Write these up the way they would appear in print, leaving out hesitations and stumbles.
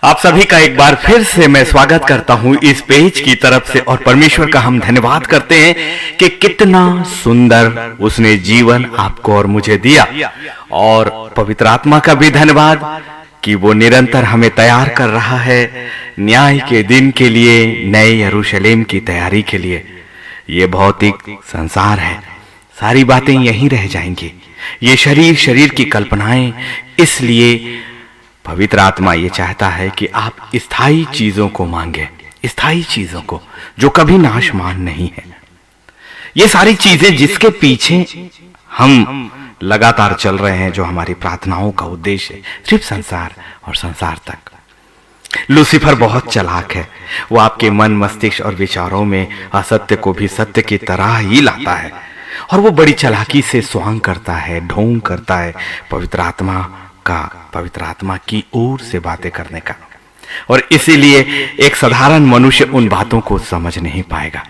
आप सभी का एक बार फिर से मैं स्वागत करता हूं इस पेज की तरफ से। और परमेश्वर का हम धन्यवाद करते हैं कि कितना सुंदर उसने जीवन आपको और मुझे दिया। और पवित्र आत्मा का भी धन्यवाद कि वो निरंतर हमें तैयार कर रहा है न्याय के दिन के लिए, नए यरूशलेम की तैयारी के लिए। ये भौतिक संसार है, सारी बातें यहीं रह जाएंगी। ये शरीर की कल्पनाएं। इसलिए पवित्र आत्मा ये चाहता है कि आप स्थायी चीजों को मांगे, स्थायी चीजों को जो कभी नाशमान नहीं है। ये सारी चीजें जिसके पीछे हम लगातार चल रहे हैं, जो हमारी प्रार्थनाओं का उद्देश्य है, सिर्फ संसार और संसार तक। लूसीफर बहुत चालाक है। वो आपके मन, मस्तिष्क और विचारों में असत्य को भी सत्य की तरह ही लाता है और वो बड़ी चालाकी से स्वांग करता है, ढोंग करता है पवित्र आत्मा की ओर से बातें करने का। और इसीलिए एक साधारण मनुष्य उन बातों को समझ नहीं पाएगा।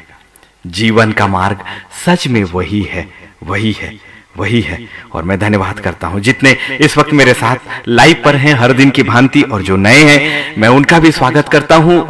जीवन का मार्ग सच में वही है। और मैं धन्यवाद करता हूं जितने इस वक्त मेरे साथ लाइव पर हैं हर दिन की भांति, और जो नए हैं मैं उनका भी स्वागत करता हूं।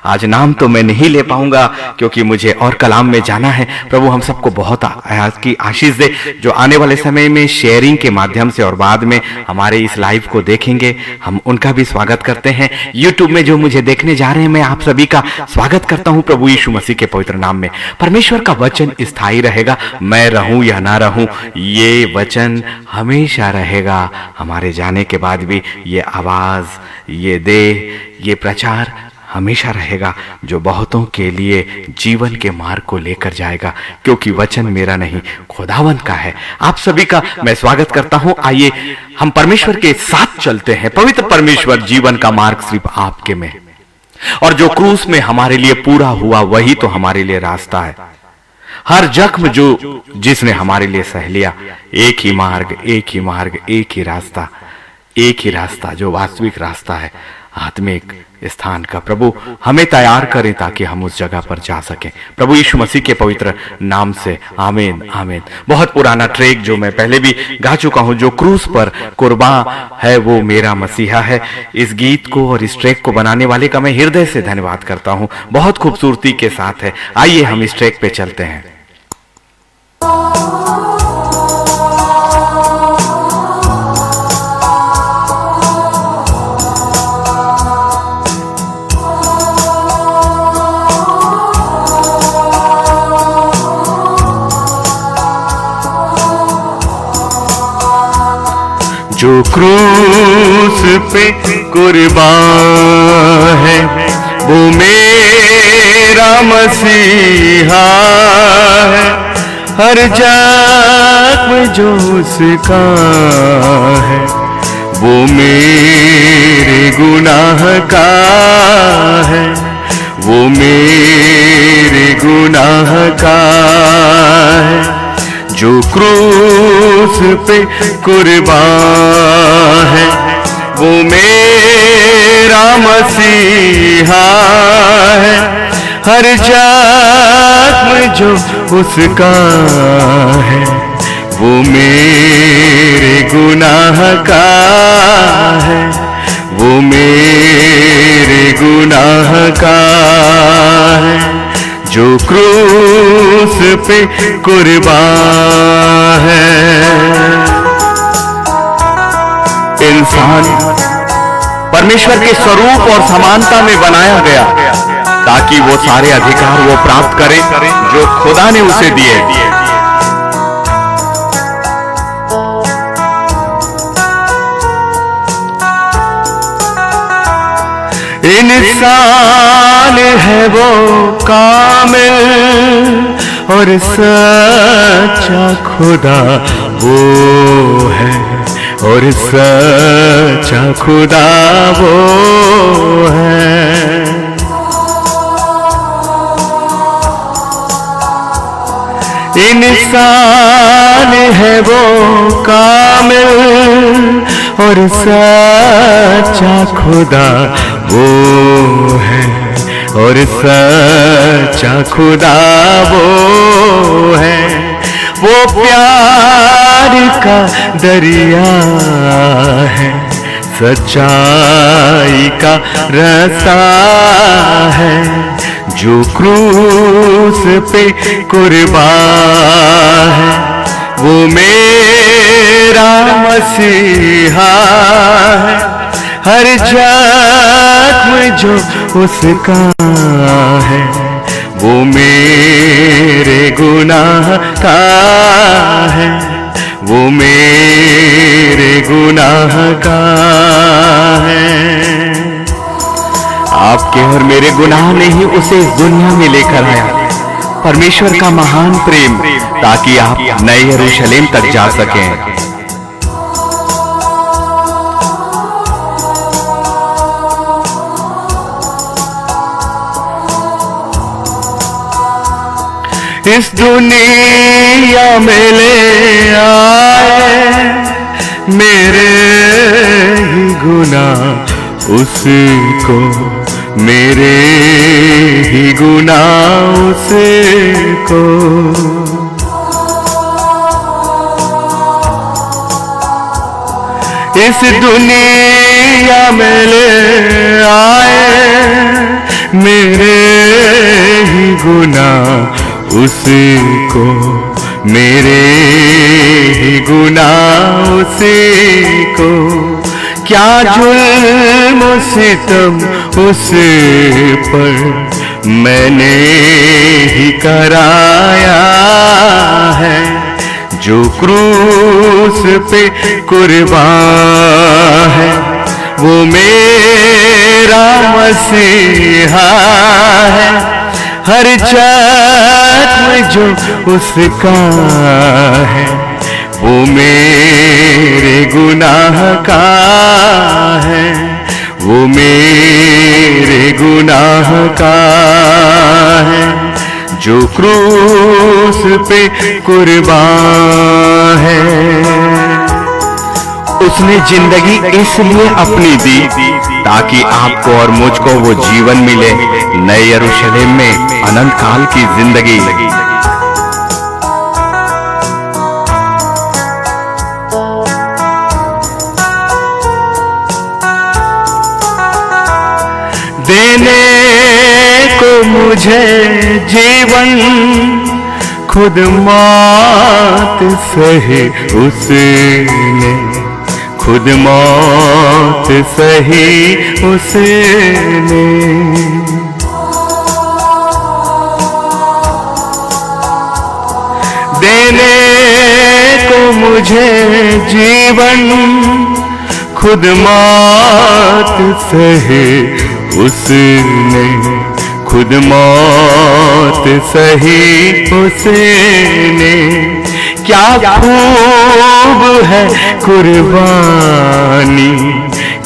आज नाम तो मैं नहीं ले पाऊंगा क्योंकि मुझे और कलाम में जाना है। प्रभु हम सबको बहुत आज की आशीष दे, जो आने वाले समय में शेयरिंग के माध्यम से और बाद में हमारे इस लाइव को देखेंगे, हम उनका भी स्वागत करते हैं। यूट्यूब में जो मुझे देखने जा रहे हैं, मैं आप सभी का स्वागत करता हूं प्रभु यीशु मसीह के पवित्र नाम में। परमेश्वर का वचन स्थायी रहेगा, मैं रहूं या ना रहूं, ये वचन हमेशा रहेगा। हमारे जाने के बाद भी ये आवाज, ये देह, ये प्रचार हमेशा रहेगा, जो बहुतों के लिए जीवन के मार्ग को लेकर जाएगा, क्योंकि वचन मेरा नहीं खुदावन का है। आप सभी का मैं स्वागत करता हूं। आइए हम परमेश्वर के साथ चलते हैं। पवित्र परमेश्वर, जीवन का मार्ग सिर्फ आपके में, और जो क्रूस में हमारे लिए पूरा हुआ वही तो हमारे लिए रास्ता है। हर जख्म जो जिसने हमारे लिए सह लिया, एक ही मार्ग, एक ही रास्ता जो वास्तविक रास्ता है आत्मिक स्थान का। प्रभु हमें तैयार करें ताकि हम उस जगह पर जा सकें, प्रभु यीशु मसीह के पवित्र नाम से आमीन आमीन। बहुत पुराना ट्रैक जो मैं पहले भी गा चुका हूं, जो क्रूस पर कुर्बान है वो मेरा मसीहा है। इस गीत को और इस ट्रैक को बनाने वाले का मैं हृदय से धन्यवाद करता हूं। बहुत खूबसूरती के साथ है। आइए हम इस ट्रैक पे चलते हैं। जो क्रूस पे कुर्बान है वो मेरा मसीहा है। हर जख्म जो उसका है वो मेरे गुनाह का है, वो मेरे गुनाह का है। जो क्रूस पे कुर्बान है वो मेरा मसीहा है। हर जख्म जो उसका है वो मेरे गुनाह का है, वो मेरे गुनाह का है। जो क्रूस पे कुर्बान है। इंसान परमेश्वर के स्वरूप और समानता में बनाया गया ताकि वो सारे अधिकार वो प्राप्त करे जो खुदा ने उसे दिए। इंसान है वो कामिल और सच्चा खुदा वो है, और सच्चा खुदा वो है। इंसान है वो कामिल और सच्चा खुदा वो है, और सच्चा खुदा वो है। वो प्यार का दरिया है, सच्चाई का रास्ता है, जो क्रूस पे कुर्बान है, वो मेरा मसीहा है। हर जख्म जो उसका है, वो मेरे गुनाह का है, वो मेरे गुनाह का है। आपके और मेरे गुनाह ने ही उसे इस दुनिया में लेकर आया, परमेश्वर का महान प्रेम, ताकि आप नए यरूशलेम तक जा सकें। इस दुनिया में ले आए मेरे ही गुनाह उसको, मेरे ही गुनाह उसको। इस दुनिया में ले आए मेरे ही गुनाह उसको, मेरे ही गुनाह उसको। क्या जुल्म सितम उस पर मैंने ही कराया है, जो क्रूस पे कुर्बान है, वो मेरा मसीहा है। हर जख्म जो उसका है, वो मेरे गुनाह का है, वो मेरे गुनाह का है, जो क्रूस पे कुर्बान है। उसने जिंदगी इसलिए अपनी दी ताकि आपको और मुझको वो जीवन मिले, नए यरूशलेम में अनंत काल की जिंदगी। देने को मुझे जीवन खुद मौत सही उसने, खुद मौत सही उसने। देने को मुझे जीवन खुद मौत सही उसने, खुद मौत सही उसने। क्या खूब है कुर्बानी,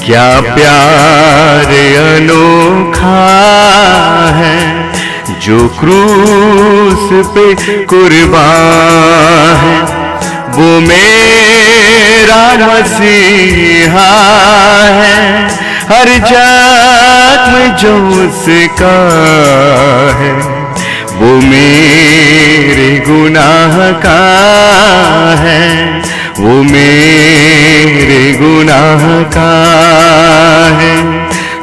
क्या प्यार अनोखा है, जो क्रूस पे कुर्बान है, वो मेरा मसीहा है। हर जख्म जो उसका है, वो मेरे गुनाह का है, वो मेरे गुनाह का है,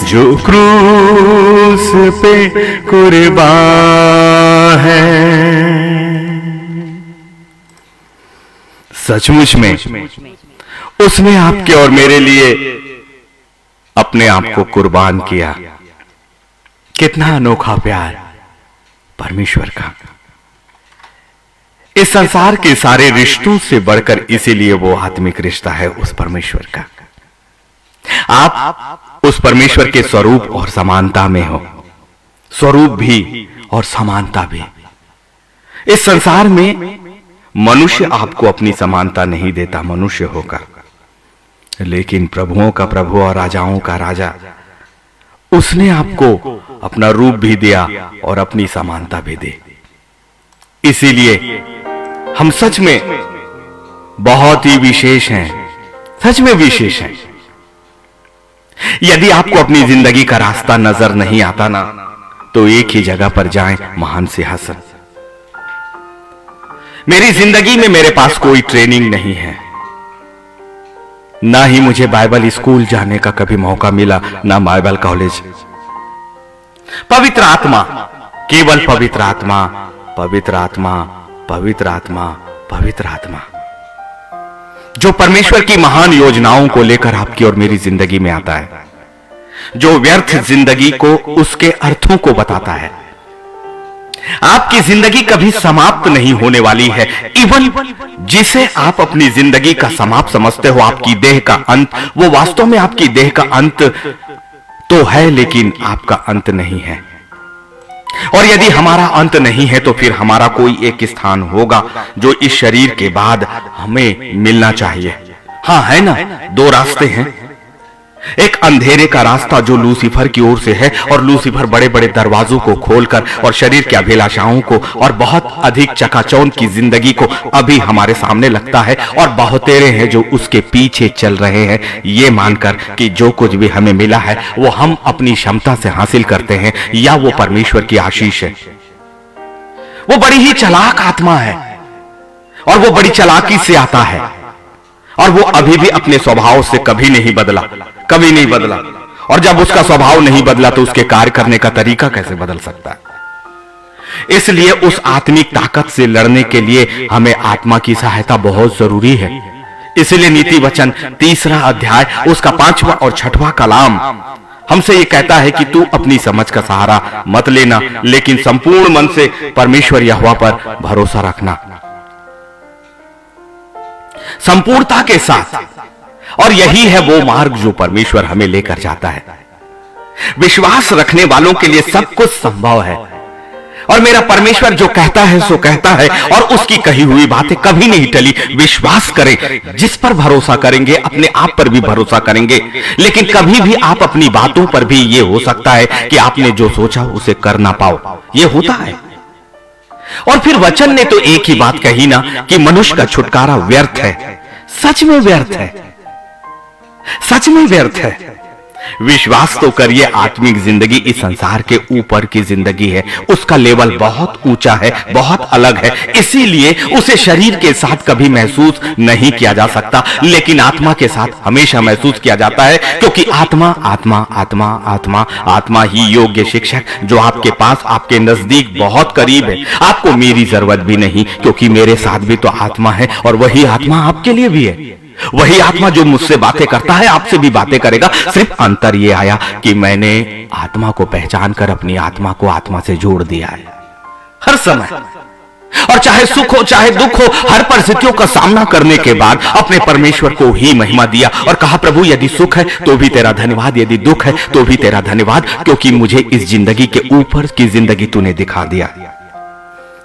जो क्रूस पे कुर्बान है। सचमुच में उसने आपके और मेरे लिए अपने आप को कुर्बान किया। कितना अनोखा प्यार परमेश्वर का। इस संसार के सारे रिश्तों से बढ़कर इसीलिए वो आत्मिक रिश्ता है उस परमेश्वर का। आप उस परमेश्वर के स्वरूप और समानता में हो, स्वरूप भी और समानता भी। इस संसार में मनुष्य आपको अपनी समानता नहीं देता, मनुष्य होकर, लेकिन प्रभुओं का प्रभु और राजाओं का राजा, उसने आपको अपना रूप भी दिया और अपनी समानता भी दी। इसीलिए हम सच में बहुत ही विशेष हैं, सच में विशेष हैं। यदि आपको अपनी जिंदगी का रास्ता नजर नहीं आता ना, तो एक ही जगह पर जाएं, महान सिंहासन। मेरी जिंदगी में मेरे पास कोई ट्रेनिंग नहीं है, ना ही मुझे बाइबल स्कूल जाने का कभी मौका मिला, ना बाइबल कॉलेज। पवित्र आत्मा, केवल पवित्र आत्मा, पवित्र आत्मा, पवित्र आत्मा, पवित्र आत्मा, जो परमेश्वर की महान योजनाओं को लेकर आपकी और मेरी जिंदगी में आता है, जो व्यर्थ जिंदगी को उसके अर्थों को बताता है। आपकी जिंदगी कभी समाप्त नहीं होने वाली है। इवन जिसे आप अपनी जिंदगी का समाप्त समझते हो, आपकी देह का अंत, वो वास्तव में आपकी देह का अंत तो है, लेकिन आपका अंत नहीं है। और यदि हमारा अंत नहीं है तो फिर हमारा कोई एक स्थान होगा जो इस शरीर के बाद हमें मिलना चाहिए। हाँ, है ना, दो रास्ते हैं। एक अंधेरे का रास्ता जो लूसीफर की ओर से है, और लूसीफर बड़े बड़े दरवाजों को खोलकर और शरीर की अभिलाषाओं को और बहुत अधिक चकाचौंध की जिंदगी को अभी हमारे सामने लगता है, और बहुतेरे हैं जो उसके पीछे चल रहे हैं, ये मानकर कि जो कुछ भी हमें मिला है वो हम अपनी क्षमता से हासिल करते हैं या वो परमेश्वर की आशीष है। वो बड़ी ही चालाक आत्मा है और वो बड़ी चालाकी से आता है, और वो अभी भी अपने स्वभाव से कभी नहीं बदला, कभी नहीं बदला। और जब उसका स्वभाव नहीं बदला तो उसके कार्य करने का तरीका कैसे बदल सकता है? इसलिए उस आत्मिक ताकत से लड़ने के लिए हमें आत्मा की सहायता बहुत जरूरी है। इसलिए नीति वचन 3 अध्याय उसका 5वां और 6वां कलाम हमसे ये कहता है कि तू अपनी समझ का सहारा मत लेना, लेकिन संपूर्ण मन से परमेश्वर यहोवा पर भरोसा रखना, संपूर्णता के साथ। और यही है वो मार्ग जो परमेश्वर हमें लेकर जाता है। विश्वास रखने वालों के लिए सब कुछ संभव है, और मेरा परमेश्वर जो कहता है सो कहता है, और उसकी कही हुई बातें कभी नहीं टली। विश्वास करें, जिस पर भरोसा करेंगे अपने आप पर भी भरोसा करेंगे, लेकिन कभी भी आप अपनी बातों पर भी ये हो सकता है कि आपने जो सोचा उसे कर ना पाओ, ये होता है। और फिर वचन ने तो एक ही बात कही ना कि मनुष्य का छुटकारा व्यर्थ है। सच में व्यर्थ है, सच में व्यर्थ है। विश्वास तो करिए, आत्मिक जिंदगी इस संसार के ऊपर की जिंदगी है, उसका लेवल बहुत ऊंचा है, बहुत अलग है। इसीलिए उसे शरीर के साथ कभी महसूस नहीं किया जा सकता, लेकिन आत्मा के साथ हमेशा महसूस किया जाता है, क्योंकि आत्मा आत्मा आत्मा आत्मा आत्मा ही योग्य शिक्षक जो आपके पास, आपके नजदीक बहुत करीब है। आपको मेरी जरूरत भी नहीं, क्योंकि मेरे साथ भी तो आत्मा है, और वही आत्मा आपके लिए भी है। वही आत्मा जो मुझसे बातें करता है आपसे भी बातें करेगा। सिर्फ अंतर ये आया कि मैंने आत्मा को पहचान कर अपनी आत्मा को आत्मा से जोड़ दिया है हर समय। और चाहे सुख हो चाहे दुख हो, हर परिस्थितियों का सामना करने के बाद अपने परमेश्वर को ही महिमा दिया और कहा, प्रभु यदि सुख है तो भी तेरा धन्यवाद, यदि दुख है तो भी तेरा धन्यवाद, क्योंकि मुझे इस जिंदगी के ऊपर की जिंदगी तूने दिखा दिया।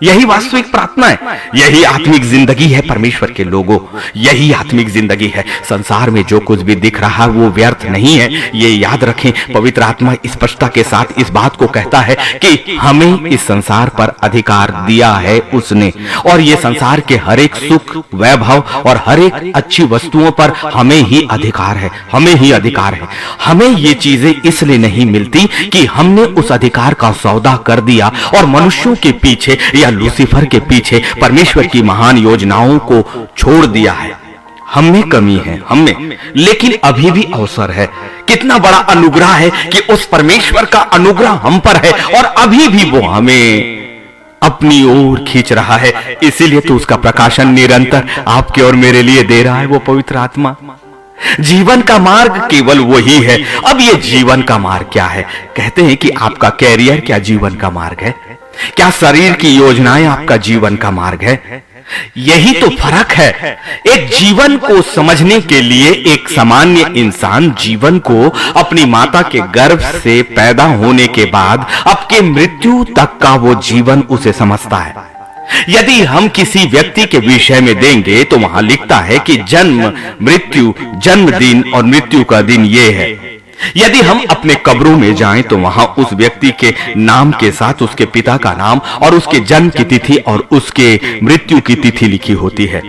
यही वास्तविक प्रार्थना है, यही आत्मिक जिंदगी है परमेश्वर के लोगों, यही आत्मिक जिंदगी है। संसार में जो कुछ भी दिख रहा है वो व्यर्थ नहीं है, ये याद रखें। पवित्र आत्मा स्पष्टता के साथ इस बात को कहता है कि हमें इस संसार पर अधिकार दिया है उसने, और ये संसार के हर एक सुख वैभव और हर एक अच्छी वस्तुओं पर हमें ही अधिकार है, हमें ही अधिकार है। हमें ये चीजें इसलिए नहीं मिलती कि हमने उस अधिकार का सौदा कर दिया और मनुष्यों के पीछे या लूसीफर के पीछे परमेश्वर की महान योजनाओं को छोड़ दिया है। हम में कमी है, हम में, लेकिन अभी भी अवसर है। कितना बड़ा अनुग्रह है कि उस परमेश्वर का अनुग्रह हम पर है और अभी भी वो हमें अपनी ओर खींच रहा है। इसीलिए तो उसका प्रकाशन निरंतर आपके और मेरे लिए दे रहा है वो पवित्र आत्मा। जीवन का मार्ग केवल वही है। अब ये जीवन का मार्ग क्या है? कहते हैं कि आपका कैरियर क्या जीवन का मार्ग है? क्या शरीर की योजनाएं आपका जीवन का मार्ग है? यही तो फर्क है। एक जीवन को समझने के लिए एक सामान्य इंसान जीवन को अपनी माता के गर्भ से पैदा होने के बाद आपके मृत्यु तक का वो जीवन उसे समझता है। यदि हम किसी व्यक्ति के विषय में देंगे तो वहां लिखता है कि जन्म, मृत्यु, जन्मदिन और मृत्यु का दिन ये है। यदि हम अपने कब्रों में जाएं तो वहां उस व्यक्ति के नाम के साथ उसके पिता का नाम और उसके जन्म की तिथि और उसके मृत्यु की तिथि लिखी होती है।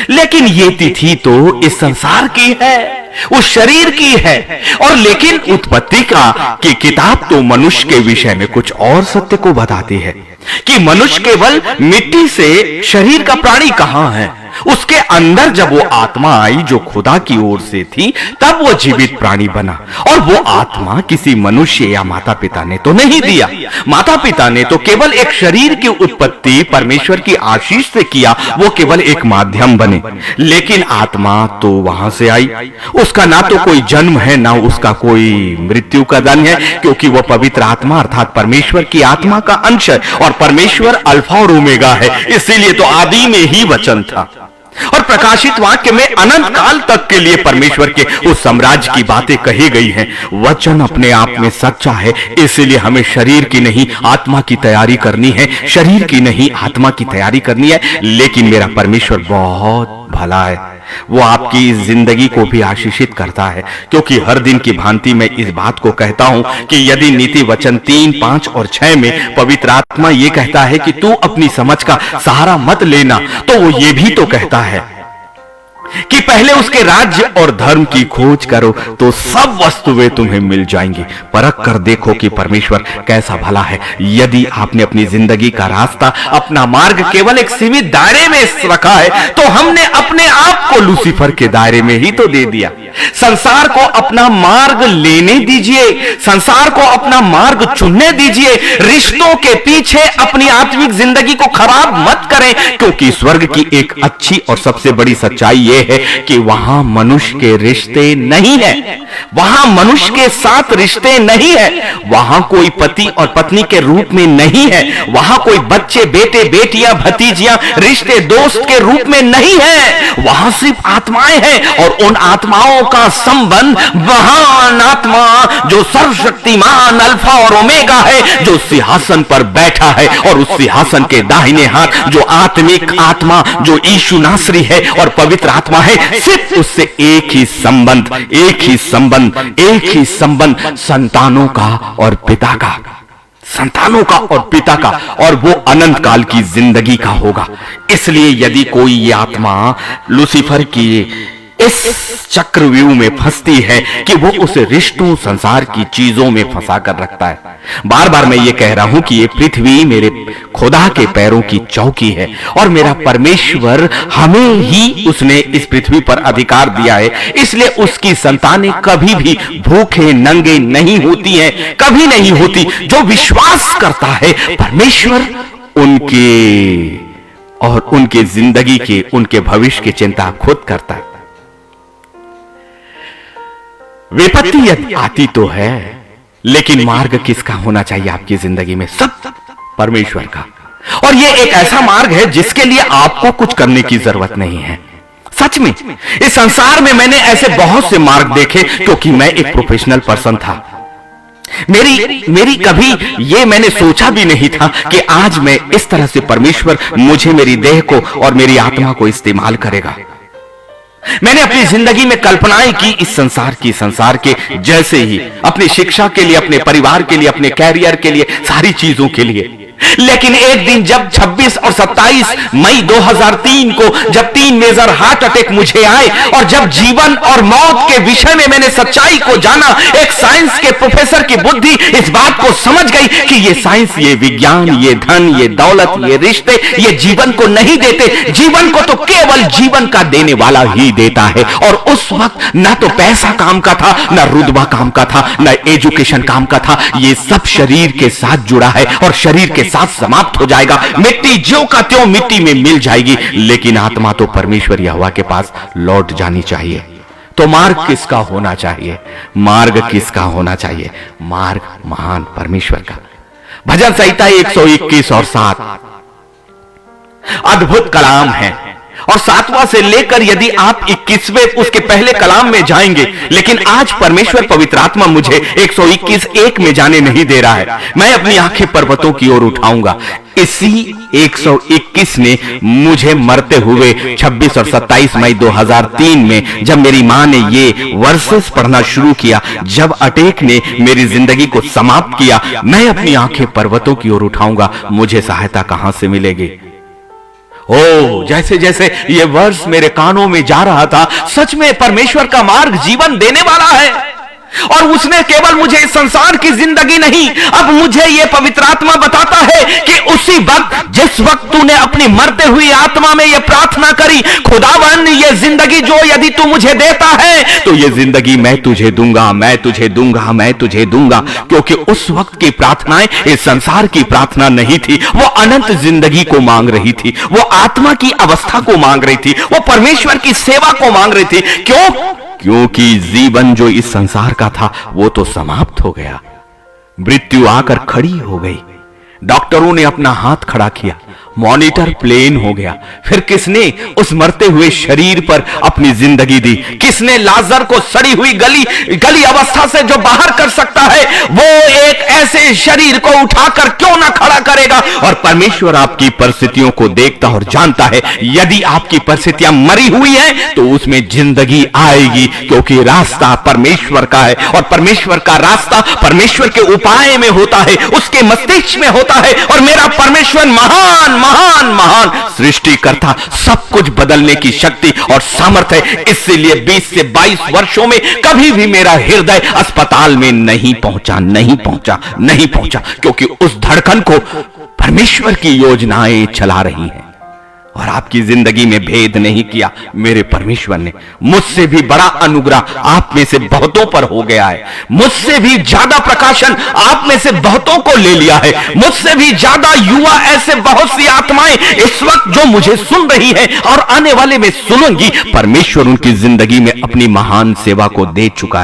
लेकिन ये तिथि तो इस संसार की है, उस शरीर की है। और लेकिन उत्पत्ति की किताब तो मनुष्य के विषय में कुछ और सत्य को बताती है कि मनुष्य केवल मिट्टी से, शरीर का प्राणी कहां है। उसके अंदर जब वो आत्मा आई जो खुदा की ओर से थी, तब वो जीवित प्राणी बना। और वो आत्मा किसी मनुष्य या माता पिता ने तो नहीं दिया। माता पिता ने तो केवल एक शरीर की उत्पत्ति परमेश्वर की आशीष से किया, वो केवल एक माध्यम बने। लेकिन आत्मा तो वहां से आई। उसका ना तो कोई जन्म है, ना उसका कोई मृत्यु का दन है, क्योंकि वो पवित्र आत्मा अर्थात परमेश्वर की आत्मा का अंश है। और परमेश्वर अल्फा और ओमेगा है, इसीलिए तो आदि में ही वचन था। और प्रकाशित वाक्य में अनंत काल तक के लिए परमेश्वर के उस साम्राज्य की बातें कही गई हैं। वचन अपने आप में सच्चा है, इसलिए हमें शरीर की नहीं आत्मा की तैयारी करनी है। शरीर की नहीं आत्मा की तैयारी करनी है। लेकिन मेरा परमेश्वर बहुत भला है, वो आपकी जिंदगी को भी आशीषित करता है। क्योंकि हर दिन की भांति मैं इस बात को कहता हूं कि यदि नीति वचन 3, 5 और 6 में पवित्र आत्मा ये कहता है कि तू अपनी समझ का सहारा मत लेना, तो वो ये भी तो कहता है कि पहले उसके राज्य और धर्म की खोज करो तो सब वस्तुएं तुम्हें मिल जाएंगी। परख कर देखो कि परमेश्वर कैसा भला है। यदि आपने अपनी जिंदगी का रास्ता, अपना मार्ग केवल एक सीमित दायरे में रखा है, तो हमने अपने आप को लूसीफर के दायरे में ही तो दे दिया। संसार को अपना मार्ग लेने दीजिए, संसार को अपना मार्ग चुनने दीजिए। रिश्तों के पीछे अपनी आत्मिक जिंदगी को खराब मत करें, क्योंकि स्वर्ग की एक अच्छी और सबसे बड़ी सच्चाई यह है कि वहां मनुष्य के रिश्ते नहीं है। वहां मनुष्य के साथ रिश्ते नहीं है। वहां कोई पति और पत्नी के रूप में नहीं है। वहां कोई बच्चे, बेटे, बेटियां, भतीजियां, रिश्ते, दोस्त के रूप में नहीं है। वहां सिर्फ आत्माएं हैं, और उन आत्माओं का संबंध महान आत्मा जो सर्वशक्तिमान अल्फा और ओमेगा है, जो सिंहासन पर बैठा है, और उस सिंहासन के दाहिने हाथ जो आत्मिक आत्मा, जो यीशु नासरी है और पवित्र आत्मा है, सिर्फ उससे एक ही संबंध, एक ही संबंध, एक ही संबंध संतानों का और पिता का, संतानों का और पिता का, और वो अनंत काल की जिंदगी का होगा। इसलिए यदि कोई ये आत्मा लूसीफर की इस चक्रव्यूह में फंसती है कि वो उसे रिश्तों, संसार की चीजों में फंसा कर रखता है। बार बार मैं ये कह रहा हूं कि ये पृथ्वी मेरे खुदा के पैरों की चौकी है, और मेरा परमेश्वर हमें ही उसने इस पृथ्वी पर अधिकार दिया है। इसलिए उसकी संतानें कभी भी भूखे नंगे नहीं होती हैं, कभी नहीं होती। जो विश्वास करता है परमेश्वर उनके और उनके जिंदगी के, उनके भविष्य की चिंता खुद करता है। विपत्ति यदि आती तो है, लेकिन मार्ग किसका होना चाहिए आपकी जिंदगी में? सब परमेश्वर का। और यह एक ऐसा मार्ग है जिसके लिए आपको कुछ करने की जरूरत नहीं है। सच में इस संसार में मैंने ऐसे बहुत से मार्ग देखे, क्योंकि मैं एक प्रोफेशनल पर्सन था। मेरी कभी ये मैंने सोचा भी नहीं था कि आज मैं इस तरह से परमेश्वर मुझे, मेरी देह को और मेरी आत्मा को इस्तेमाल करेगा। मैंने अपनी जिंदगी में कल्पनाएं की इस संसार के जैसे ही, अपनी शिक्षा के लिए, अपने परिवार के लिए, अपने कैरियर के लिए, सारी चीजों के लिए। लेकिन एक दिन जब 26 और 27 मई 2003 को जब 3 मेजर हार्ट अटैक मुझे आए, और जब जीवन और मौत के विषय में मैंने सच्चाई को जाना, एक साइंस के प्रोफेसर की बुद्धि इस बात को समझ गई कि ये साइंस, ये विज्ञान, ये धन, ये दौलत, ये रिश्ते, ये जीवन को नहीं देते। जीवन को तो केवल जीवन का देने वाला ही देता है। और उस वक्त ना तो पैसा काम का था, ना रुतबा काम का था, ना एजुकेशन काम का था। ये सब शरीर के साथ जुड़ा है और शरीर के साथ समाप्त हो जाएगा। मिट्टी ज्यों का त्यों मिट्टी में मिल जाएगी, लेकिन आत्मा तो परमेश्वर यहोवा के पास लौट जानी चाहिए। तो मार्ग किसका होना चाहिए? मार्ग किसका होना चाहिए? मार्ग महान परमेश्वर का। भजन संहिता 121 और 7 अद्भुत कलाम है, और 7वां से लेकर यदि आप 21वें उसके पहले कलाम में जाएंगे, लेकिन आज परमेश्वर पवित्र आत्मा मुझे 121:1 में जाने नहीं दे रहा है। मैं अपनी आंखें पर्वतों की ओर उठाऊंगा। इसी 121 ने मुझे मरते हुए 26 और 27 मई 2003 में, जब मेरी मां ने ये वर्सेस पढ़ना शुरू किया, जब अटैक ने मेरी जिंदगी को समाप्त किया, मैं अपनी आंखें पर्वतों की ओर उठाऊंगा। मुझे सहायता कहां से मिलेगी? ओ, जैसे जैसे ये वर्ष मेरे कानों में जा रहा था, सच में परमेश्वर का मार्ग जीवन देने वाला है। और उसने केवल मुझे इस संसार की जिंदगी नहीं, अब मुझे यह पवित्र आत्मा बताता है कि उसी वक्त, जिस वक्त तूने अपनी मरते हुई आत्मा में यह प्रार्थना करी, खुदावन ये जिंदगी जो यदि तू मुझे देता है तो ये जिंदगी मैं तुझे दूंगा, मैं तुझे दूंगा, मैं तुझे दूंगा। क्योंकि उस वक्त की प्रार्थनाएं इस संसार की प्रार्थना नहीं थी, वो अनंत जिंदगी को मांग रही थी, वो आत्मा की अवस्था को मांग रही थी, वो परमेश्वर की सेवा को मांग रही थी। क्यों? क्योंकि जीवन जो इस संसार का था वो तो समाप्त हो गया, मृत्यु आकर खड़ी हो गई। डॉक्टरों ने अपना हाथ खड़ा किया, मॉनिटर प्लेन हो गया। फिर किसने उस मरते हुए शरीर पर अपनी जिंदगी दी? किसने लाजर को सड़ी हुई गली अवस्था से जो बाहर कर सकता है, वो एक ऐसे शरीर को उठाकर क्यों ना खड़ा करेगा? और परमेश्वर आपकी परिस्थितियों को देखता और जानता है, यदि आपकी परिस्थितियां मरी हुई हैं तो उसमें जिंदगी आएगी, क्योंकि रास्ता परमेश्वर का है और परमेश्वर का रास्ता परमेश्वर के उपाय में होता है, उसके मस्तिष्क में होता है। और मेरा परमेश्वर महान महान महान सृष्टिकर्ता, सब कुछ बदलने की शक्ति और सामर्थ्य है। इसलिए 20 से 22 वर्षों में कभी भी मेरा हृदय अस्पताल में नहीं पहुंचा, क्योंकि उस धड़कन को परमेश्वर की योजनाएं चला रही हैं। और आपकी जिंदगी में भेद नहीं किया मेरे परमेश्वर ने। मुझसे भी बड़ा अनुग्रह आप में से बहुतों पर हो गया है, मुझसे भी ज्यादा प्रकाशन आप में से बहुतों को ले लिया है, मुझसे भी ज्यादा युवा ऐसे बहुत सी आत्माएं इस वक्त जो मुझे सुन रही है और आने वाले में सुनूंगी, परमेश्वर उनकी जिंदगी में अपनी महान सेवा को दे चुका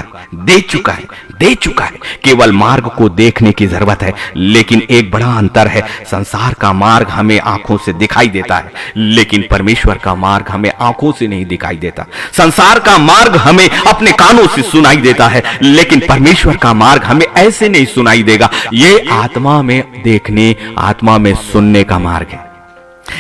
है। केवल मार्ग को देखने की जरूरत है। लेकिन एक बड़ा अंतर है, संसार का मार्ग हमें आंखों से दिखाई देता है, लेकिन परमेश्वर का मार्ग हमें आंखों से नहीं दिखाई देता। संसार का मार्ग हमें अपने कानों से सुनाई देता है, लेकिन परमेश्वर का मार्ग हमें ऐसे नहीं सुनाई देगा। यह आत्मा में देखने, आत्मा में सुनने का मार्ग है।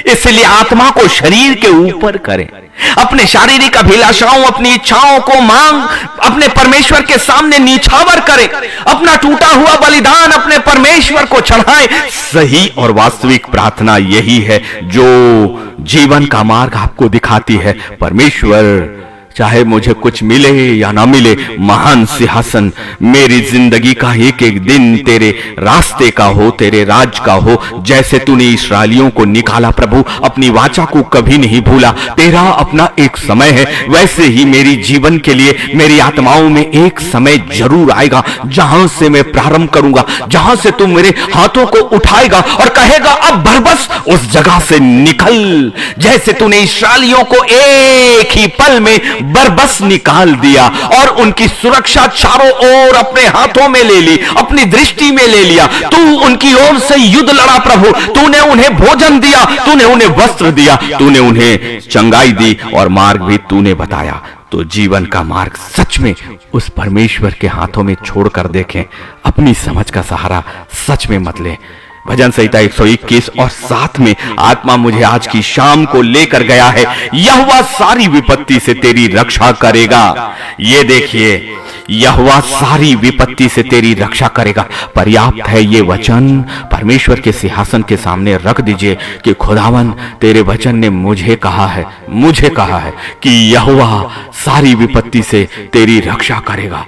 इसलिए आत्मा को शरीर के ऊपर करें, अपने शारीरिक अभिलाषाओं, अपनी इच्छाओं को मांग अपने परमेश्वर के सामने नीछावर करें, अपना टूटा हुआ बलिदान अपने परमेश्वर को चढ़ाएं। सही और वास्तविक प्रार्थना यही है जो जीवन का मार्ग आपको दिखाती है। परमेश्वर, चाहे मुझे कुछ मिले या ना मिले, महान सिंहासन मेरी जिंदगी का एक एक दिन तेरे रास्ते का हो, तेरे राज का हो। जैसे तूने इस्राएलियों को निकाला प्रभु, अपनी वाचा को कभी नहीं भूला। तेरा अपना एक समय है, वैसे ही मेरी जीवन के लिए मेरी आत्माओं में एक समय जरूर आएगा जहां से मैं प्रारंभ करूंगा, जहां से तू मेरे हाथों को उठाएगा और कहेगा अब बरबस उस जगह से निकल। जैसे तूने इस्राएलियों को एक ही पल में बरबस निकाल दिया और उनकी सुरक्षा चारों ओर अपने हाथों में ले ली, अपनी दृष्टि में ले लिया। तू उनकी ओर से युद्ध लड़ा प्रभु, तूने उन्हें भोजन दिया, तूने उन्हें वस्त्र दिया, तूने उन्हें चंगाई दी और मार्ग भी तूने बताया। तो जीवन का मार्ग सच में उस परमेश्वर के हाथों में छोड़कर देखें, अपनी समझ का सहारा सच में मत लें। भजन संहिता 121 और 7 में आत्मा मुझे आज की शाम को लेकर गया है, यहोवा सारी विपत्ति से तेरी रक्षा करेगा। ये देखिए, यहोवा सारी विपत्ति से तेरी रक्षा करेगा। पर्याप्त है ये वचन परमेश्वर के सिंहासन के सामने रख दीजिए कि खुदावन तेरे वचन ने मुझे कहा है कि यहोवा सारी विपत्ति से तेरी रक्षा करेगा।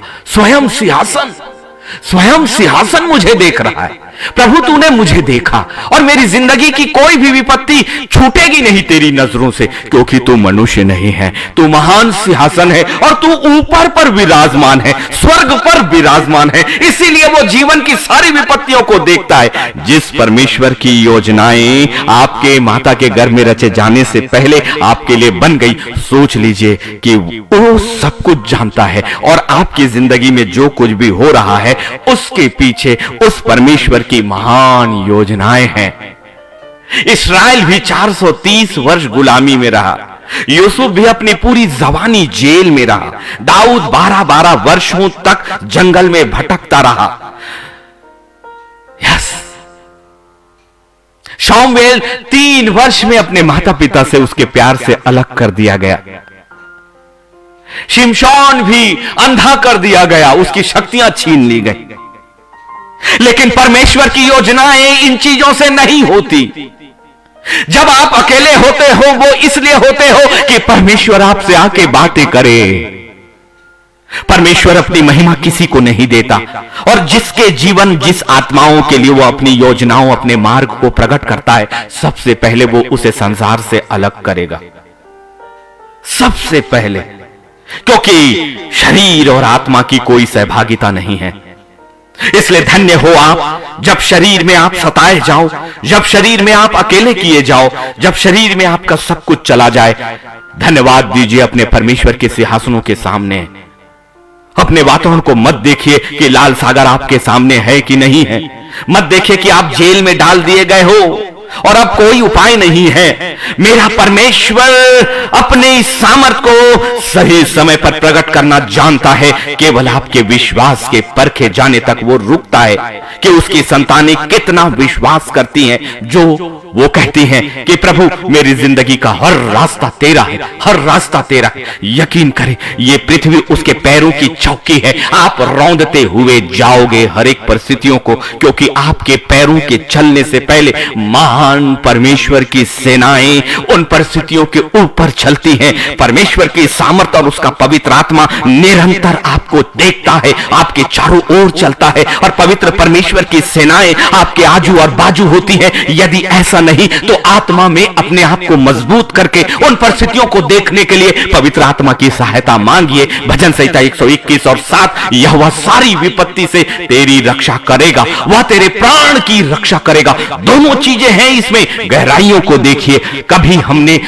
स्वयं सिंहासन मुझे देख रहा है। प्रभु तूने मुझे देखा और मेरी जिंदगी की कोई भी विपत्ति छूटेगी नहीं तेरी नजरों से, क्योंकि तू मनुष्य नहीं है, तू महान सिंहासन है और तू ऊपर पर विराजमान है, स्वर्ग पर विराजमान है। इसीलिए वो जीवन की सारी विपत्तियों को देखता है। जिस परमेश्वर की योजनाएं आपके माता के गर्भ में रचे जाने से पहले आपके लिए बन गई, सोच लीजिए कि वो सब कुछ जानता है और आपकी जिंदगी में जो कुछ भी हो रहा है उसके पीछे उस परमेश्वर की महान योजनाएं हैं। इस्राएल भी 430 वर्ष गुलामी में रहा, यूसुफ भी अपनी पूरी जवानी जेल में रहा, दाऊद 12-12 वर्षों तक जंगल में भटकता रहा। शमूएल 3 वर्ष में अपने माता पिता से उसके प्यार से अलग कर दिया गया। शिमशोन भी अंधा कर दिया गया, उसकी शक्तियां छीन ली गई। लेकिन परमेश्वर की योजनाएं इन चीजों से नहीं होती। जब आप अकेले होते हो वो इसलिए होते हो कि परमेश्वर आपसे आके बातें करे। परमेश्वर अपनी महिमा किसी को नहीं देता, और जिसके जीवन, जिस आत्माओं के लिए वो अपनी योजनाओं, अपने मार्ग को प्रकट करता है, सबसे पहले वो उसे संसार से अलग करेगा, सबसे पहले, क्योंकि शरीर और आत्मा की कोई सहभागिता नहीं है। इसलिए धन्य हो आप जब शरीर में आप सताए जाओ, जब शरीर में आप अकेले किए जाओ, जब शरीर में आपका सब कुछ चला जाए। धन्यवाद दीजिए अपने परमेश्वर के सिंहासनों के सामने। अपने वातावरण को मत देखिए कि लाल सागर आपके सामने है कि नहीं है। मत देखिए कि आप जेल में डाल दिए गए हो और अब कोई उपाय नहीं है। मेरा परमेश्वर अपने इस सामर्थ को सही समय पर प्रकट करना जानता है। केवल आपके विश्वास के परखे जाने तक वो रुकता है कि उसकी संतानें कितना विश्वास करती हैं, जो वो कहती हैं कि प्रभु मेरी जिंदगी का हर रास्ता तेरा है, हर रास्ता तेरा। यकीन करें, ये पृथ्वी उसके पैरों की चौकी है। आप रौंदते हुए जाओगे हर एक परिस्थितियों को, क्योंकि आपके पैरों के चलने से पहले महान परमेश्वर की सेनाएं उन परिस्थितियों के ऊपर चलती हैं। परमेश्वर की सामर्थ्य और उसका पवित्र आत्मा निरंतर आपको देखता है, आपके चारों ओर चलता है, और पवित्र परमेश्वर की सेनाएं आपके आजू और बाजू होती हैं। यदि ऐसा नहीं तो आत्मा में अपने आप को मजबूत करके उन परिस्थितियों को देखने के लिए पवित्र आत्मा की सहायता मांगिए। भजन संहिता 121 और 7, यहोवा सारी विपत्ति से तेरी रक्षा करेगा, वह तेरे प्राण की रक्षा करेगा। दोनों चीजें हैं इसमें। गहराइयों को देखिए। कभी हमने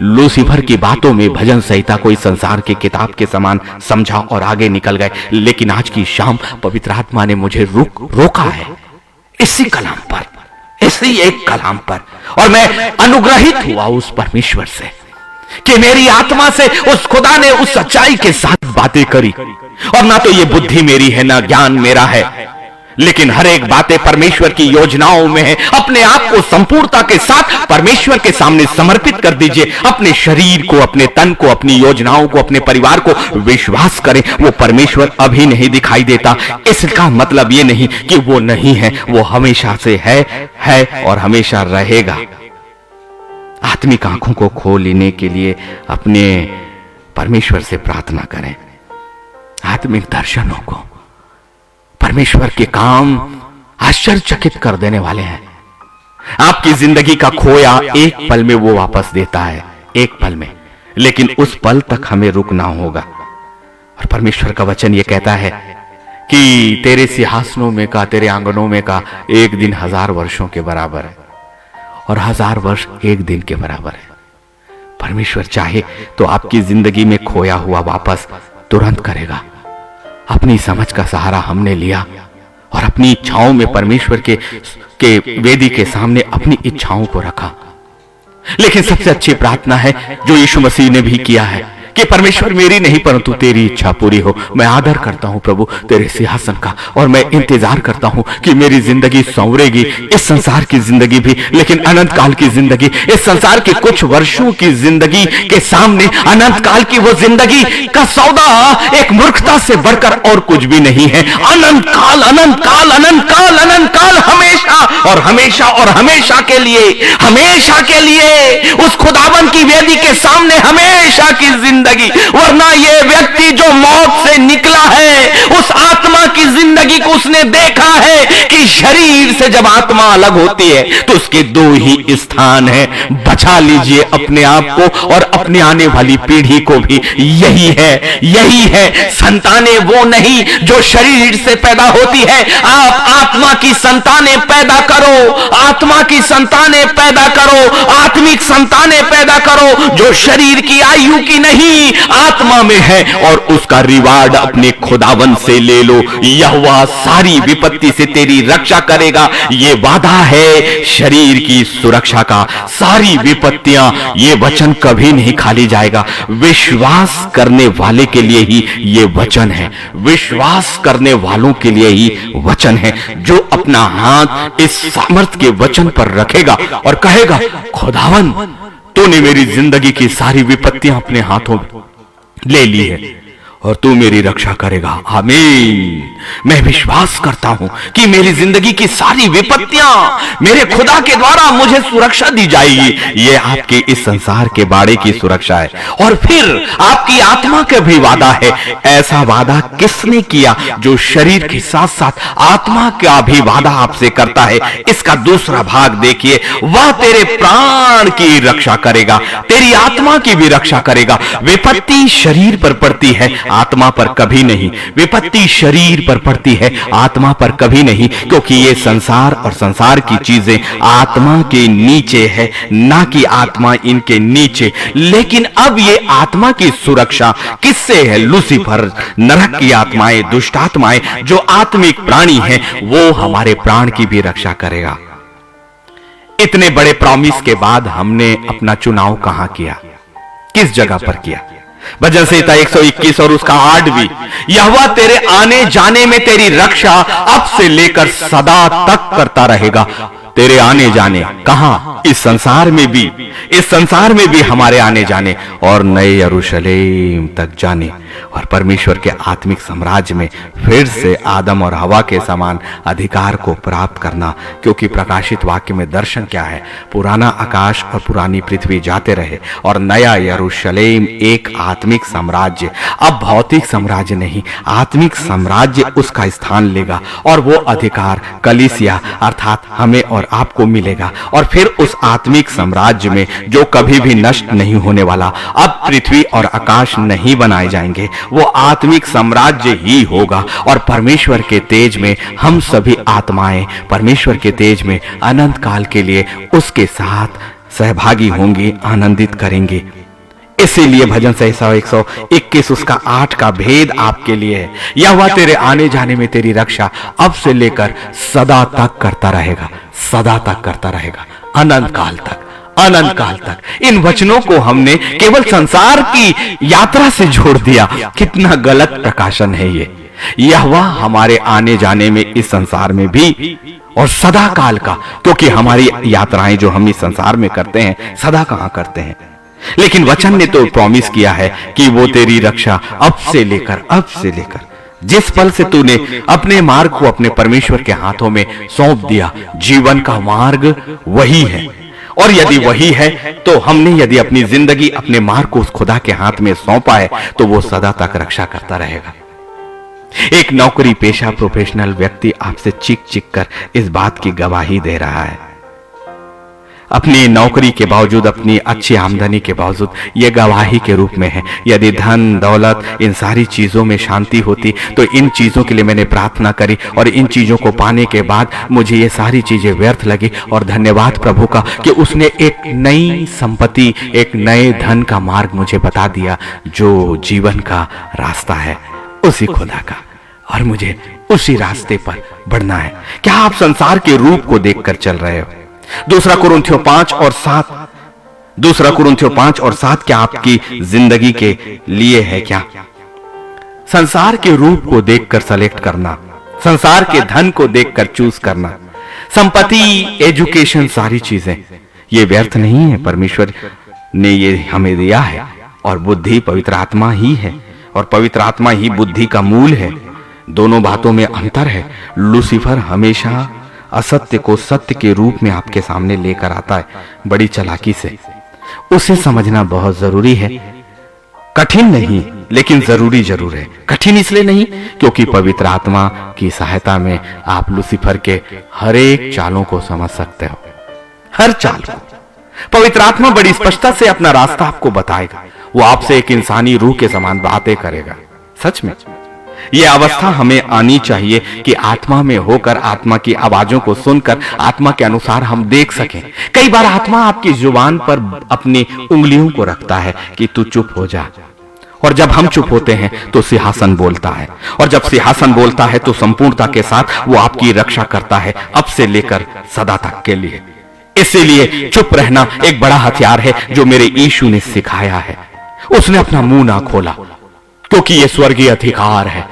लूसीफर की बातों में भजन संहिता को इस संसार के किताब के समान समझा और आगे निकल गए, लेकिन आज की शाम पवित्र आत्मा ने मुझे रोका है इसी कलाम पर, इसी एक कलाम पर, और मैं अनुग्रहित हुआ उस परमेश्वर से कि मेरी आत्मा से उस खुदा ने उस सच्चाई के साथ बातें करी। और ना तो ये बुद्धि मेरी है, ना ज्ञान मेरा है, लेकिन हर एक बातें परमेश्वर की योजनाओं में है। अपने आप को संपूर्णता के साथ परमेश्वर के सामने समर्पित कर दीजिए। अपने शरीर को, अपने तन को, अपनी योजनाओं को, अपने परिवार को विश्वास करें। वो परमेश्वर अभी नहीं दिखाई देता, इसका मतलब ये नहीं कि वो नहीं है। वो हमेशा से है और हमेशा रहेगा। आत्मिक आंखों को खोल लेने के लिए अपने परमेश्वर से प्रार्थना करें। आत्मिक दर्शनों को, परमेश्वर के काम आश्चर्यचकित कर देने वाले हैं। आपकी जिंदगी का खोया एक पल में वो वापस देता है, एक पल में, लेकिन उस पल तक हमें रुकना होगा। और परमेश्वर का वचन ये कहता है कि तेरे सिंहासनों में का, तेरे आंगनों में का एक दिन 1000 वर्षों के बराबर है, और 1000 वर्ष एक दिन के बराबर है। परमेश्वर चाहे तो आपकी जिंदगी में खोया हुआ वापस तुरंत करेगा। अपनी समझ का सहारा हमने लिया और अपनी इच्छाओं में परमेश्वर के वेदी के सामने अपनी इच्छाओं को रखा। लेकिन सबसे अच्छी प्रार्थना है जो यीशु मसीह ने भी किया है कि परमेश्वर मेरी नहीं परंतु तेरी इच्छा पूरी हो। मैं आदर करता हूं प्रभु तेरे सिंहासन का, और मैं इंतजार करता हूं कि मेरी जिंदगी संवरेगी, इस संसार की जिंदगी भी, लेकिन अनंत काल की जिंदगी। इस संसार की कुछ वर्षों की जिंदगी के सामने अनंत काल की वो जिंदगी का सौदा एक मूर्खता से बढ़कर और कुछ भी नहीं है। अनंत काल, अनंत काल, अनंत काल, अनंत काल, हमेशा और हमेशा और हमेशा के लिए, हमेशा के लिए उस खुदावन की वेदी के सामने हमेशा की जिंदगी। वरना ये व्यक्ति जो मौत से निकला है, उस आत्मा की जिंदगी को उसने देखा है कि शरीर से जब आत्मा अलग होती है तो उसके 2 ही स्थान है। बचा लीजिए अपने आप को और अपने आने वाली पीढ़ी को भी। यही है, यही है। संतानें वो नहीं जो शरीर से पैदा होती है। आप आत्मा की संतानें पैदा करो, आत्मा की संतानें पैदा करो, आत्मिक संतानें पैदा करो जो शरीर की आयु की नहीं आत्मा में है, और उसका रिवार्ड अपने खुदावन से ले लो। यहोवा सारी विपत्ति से तेरी रक्षा करेगा, ये वादा है शरीर की सुरक्षा का। सारी विपत्तियां, ये वचन कभी नहीं खाली जाएगा। विश्वास करने वाले के लिए ही ये वचन है, विश्वास करने वालों के लिए ही वचन है। जो अपना हाथ इस सामर्थ के वचन पर रखेगा और कहेगा खुदावन तूने मेरी जिंदगी की सारी विपत्तियां अपने हाथों में ले ली है, और तू मेरी रक्षा करेगा। आमीन। मैं विश्वास करता हूं कि मेरी जिंदगी की सारी विपत्तियां मेरे खुदा के द्वारा मुझे सुरक्षा दी जाएगी। ये आपके इस संसार के बाड़े की सुरक्षा है और फिर आपकी आत्मा का भी वादा है। ऐसा वादा किसने किया? जो शरीर के साथ साथ आत्मा का भी वादा आपसे करता है। इसका दूसरा भाग देखिए, वह तेरे प्राण की रक्षा करेगा, तेरी आत्मा की भी रक्षा करेगा। विपत्ति शरीर पर पड़ती है, आत्मा पर कभी नहीं। विपत्ति शरीर पर पड़ती है, आत्मा पर कभी नहीं, क्योंकि ये संसार और संसार की चीजें आत्मा के नीचे है, ना कि आत्मा इनके नीचे। लेकिन अब ये आत्मा की सुरक्षा किससे है? लूसीफर, नरक की आत्माएं, दुष्ट आत्माएं जो आत्मिक प्राणी हैं, वो हमारे प्राण की भी रक्षा करेगा। इतने बड़े प्रॉमिस के बाद हमने अपना चुनाव कहां किया? किस जगह पर किया? भजन संहिता 121 और उसका 8 भी, यहोवा तेरे आने जाने में तेरी रक्षा अब से लेकर सदा तक करता रहेगा। तेरे आने जाने कहां? इस संसार में भी, इस संसार में भी हमारे आने जाने और नए यरूशलेम तक जाने और परमेश्वर के आत्मिक साम्राज्य में फिर से आदम और हवा के समान अधिकार को प्राप्त करना। क्योंकि प्रकाशित वाक्य में दर्शन क्या है? पुराना आकाश और पुरानी पृथ्वी जाते रहे और नया यरूशलेम, एक आत्मिक साम्राज्य, अब भौतिक साम्राज्य नहीं, आत्मिक साम्राज्य उसका स्थान लेगा और वो अधिकार कलीसिया अर्थात हमें और आपको मिलेगा। और फिर उस आत्मिक साम्राज्य में जो कभी भी नष्ट नहीं होने वाला, अब पृथ्वी और आकाश नहीं बनाए जाएंगे, वो आत्मिक साम्राज्य ही होगा। और परमेश्वर के तेज में हम सभी आत्माएं परमेश्वर के तेज में अनंत काल के लिए उसके साथ सहभागी होंगी, आनंदित करेंगे। इसीलिए भजन संहिता 121 उसका 8 का भेद आपके लिए है। यहोवा तेरे आने जाने में तेरी रक्षा अब से लेकर सदा तक करता रहेगा, सदा तक करता रहेगा, अनंत काल तक, अनंत काल तक। इन वचनों को हमने केवल संसार की यात्रा से जोड़ दिया। कितना गलत प्रकाशन है ये। यहोवा हमारे आने जाने में इस संसार में भी और सदा काल का, क्योंकि हमारी यात्राएं जो हम इस संसार में करते हैं सदा कहां करते हैं। लेकिन वचन ने तो प्रॉमिस किया है कि वो तेरी रक्षा अब से लेकर जिस पल से तूने अपने मार्ग को अपने परमेश्वर के हाथों में सौंप दिया, जीवन का मार्ग वही है। और यदि वही है तो हमने यदि अपनी जिंदगी अपने मार्ग को उस खुदा के हाथ में सौंपा है तो वो सदा तक रक्षा करता रहेगा। एक नौकरी पेशा प्रोफेशनल व्यक्ति आपसे चीख चीख कर इस बात की गवाही दे रहा है। अपनी नौकरी के बावजूद, अपनी अच्छी आमदनी के बावजूद, यह गवाही के रूप में है। यदि धन दौलत इन सारी चीजों में शांति होती तो इन चीजों के लिए मैंने प्रार्थना करी और इन चीजों को पाने के बाद मुझे ये सारी चीजें व्यर्थ लगी। और धन्यवाद प्रभु का कि उसने एक नई संपत्ति, एक नए धन का मार्ग मुझे बता दिया, जो जीवन का रास्ता है उसी खुदा का, और मुझे उसी रास्ते पर बढ़ना है। क्या आप संसार के रूप को देखकर चल रहे हो? दूसरा कुरिन्थियों 5 और 7 क्या आपकी जिंदगी के लिए है? क्या संसार के रूप को देखकर सेलेक्ट करना, संसार के धन को देखकर चूज करना, संपत्ति, एजुकेशन, सारी चीजें ये व्यर्थ नहीं है। परमेश्वर ने ये हमें दिया है और बुद्धि पवित्र आत्मा ही है और पवित्र आत्मा ही बुद्धि का मूल है। दोनों बातों में अंतर है। लूसीफर हमेशा असत्य को सत्य के रूप में आपके सामने लेकर आता है बड़ी चालाकी से। उसे समझना बहुत जरूरी है। कठिन नहीं लेकिन जरूरी जरूर है। कठिन इसलिए नहीं क्योंकि पवित्र आत्मा की सहायता में आप लूसीफर के हर एक चालों को समझ सकते हो, हर चाल को। पवित्र आत्मा बड़ी स्पष्टता से अपना रास्ता आपको बताएगा। वो आपसे एक इंसानी रूह के समान बातें करेगा। सच में यह अवस्था हमें आनी चाहिए कि आत्मा में होकर आत्मा की आवाजों को सुनकर आत्मा के अनुसार हम देख सकें। कई बार आत्मा आपकी जुबान पर अपनी उंगलियों को रखता है कि तू चुप हो जा, और जब हम चुप होते हैं तो सिंहासन बोलता है, और जब सिंहासन बोलता है तो संपूर्णता के साथ वो आपकी रक्षा करता है अब से लेकर सदा तक के लिए। इसीलिए चुप रहना एक बड़ा हथियार है जो मेरे यीशु ने सिखाया है। उसने अपना मुंह ना खोला क्योंकि यह स्वर्गीय अधिकार है।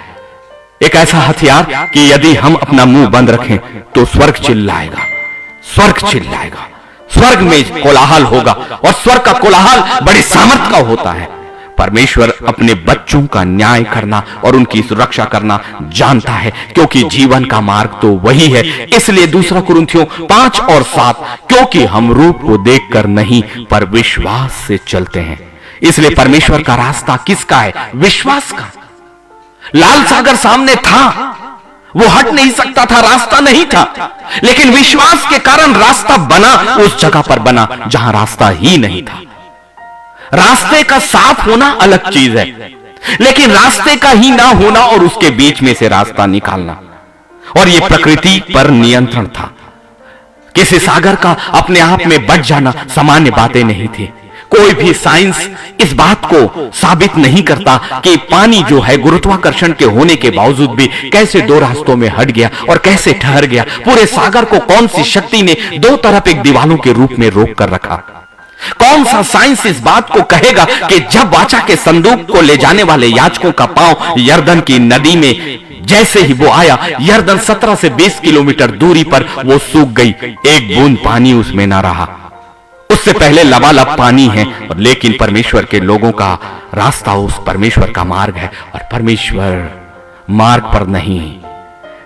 एक ऐसा हथियार कि यदि हम अपना मुंह बंद रखें तो स्वर्ग चिल्लाएगा, स्वर्ग चिल्लाएगा, स्वर्ग में कोलाहल होगा, और स्वर्ग का कोलाहल बड़ी सामर्थ का होता है। परमेश्वर अपने बच्चों का न्याय करना और उनकी सुरक्षा करना जानता है, क्योंकि जीवन का मार्ग तो वही है। इसलिए 2 कुरिन्थियों 5 और 7, क्योंकि हम रूप को देखकर नहीं पर विश्वास से चलते हैं। इसलिए परमेश्वर का रास्ता किसका है? विश्वास का। लाल सागर सामने था, वो हट नहीं सकता था, रास्ता नहीं था, लेकिन विश्वास के कारण रास्ता बना, उस जगह पर बना जहां रास्ता ही नहीं था। रास्ते का साफ होना अलग चीज है, लेकिन रास्ते का ही ना होना और उसके बीच में से रास्ता निकालना, और यह प्रकृति पर नियंत्रण था। किसी सागर का अपने आप में बच जाना सामान्य बातें नहीं थी। कोई भी साइंस इस बात को साबित नहीं करता कि पानी जो है गुरुत्वाकर्षण के होने के बावजूद भी कैसे 2 रास्तों में हट गया और कैसे ठहर गया। पूरे सागर को कौन सी शक्ति ने 2 तरफ एक दीवालों के रूप में रोक कर रखा? कौन सा साइंस इस बात को कहेगा कि जब वाचा के संदूक को ले जाने वाले याजकों का पांव यर्दन की नदी में जैसे ही वो आया, यर्दन 17 से 20 किलोमीटर दूरी पर वो सूख गई, एक बूंद पानी उसमें ना रहा। उससे पहले लबालब पानी है, लेकिन परमेश्वर के लोगों का रास्ता उस परमेश्वर का मार्ग है, और परमेश्वर मार्ग पर नहीं,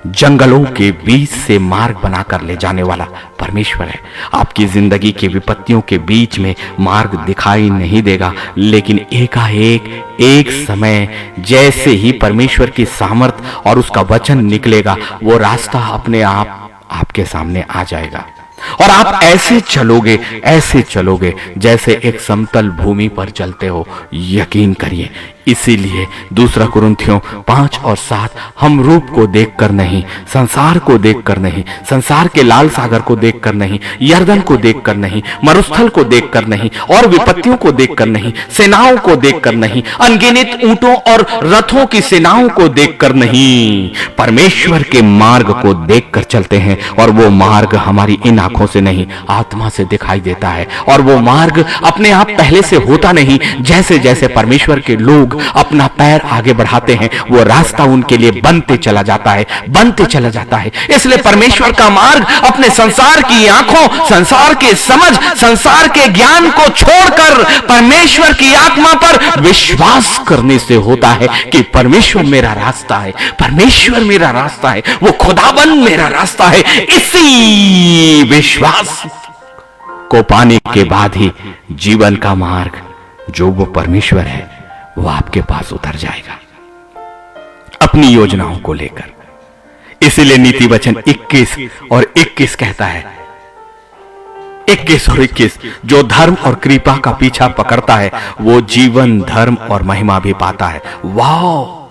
जंगलों के बीच से मार्ग बनाकर ले जाने वाला परमेश्वर है। आपकी जिंदगी की विपत्तियों के बीच में मार्ग दिखाई नहीं देगा, लेकिन एकाएक एक समय जैसे ही परमेश्वर की सामर्थ और उसका वचन निकलेगा, वो रास्ता अपने आप आपके सामने आ जाएगा, और आप ऐसे चलोगे जैसे एक समतल भूमि पर चलते हो। यकीन करिए। इसीलिए 2 कुरिन्थियों 5 और 7, हम रूप को देखकर नहीं, संसार को देखकर नहीं, संसार के लाल सागर को देखकर नहीं, यर्दन को देखकर नहीं, मरुस्थल को देखकर नहीं, और विपत्तियों को देखकर नहीं, सेनाओं को देखकर नहीं, अनगिनत ऊंटों और रथों की सेनाओं को देखकर नहीं, परमेश्वर के मार्ग को देखकर चलते हैं। और वो मार्ग हमारी इन आंखों से नहीं, आत्मा से दिखाई देता है, और वो मार्ग अपने आप पहले से होता नहीं। जैसे जैसे परमेश्वर के लोग अपना पैर आगे बढ़ाते हैं, वो रास्ता उनके लिए बनते चला जाता है। इसलिए परमेश्वर का मार्ग अपने संसार की आंखों, संसार के समझ, संसार के ज्ञान को छोड़कर परमेश्वर की आत्मा पर विश्वास करने से होता है कि परमेश्वर मेरा रास्ता है, परमेश्वर मेरा रास्ता है, वो खुदाबंद मेरा रास्ता है। इसी विश्वास को पाने के बाद ही जीवन का मार्ग जो वो परमेश्वर है वो आपके पास उतर जाएगा अपनी योजनाओं को लेकर। इसलिए नीति वचन 21 और 21 कहता है, 21 और 21, जो धर्म और कृपा का पीछा पकड़ता है वो जीवन, धर्म और महिमा भी पाता है। वाह!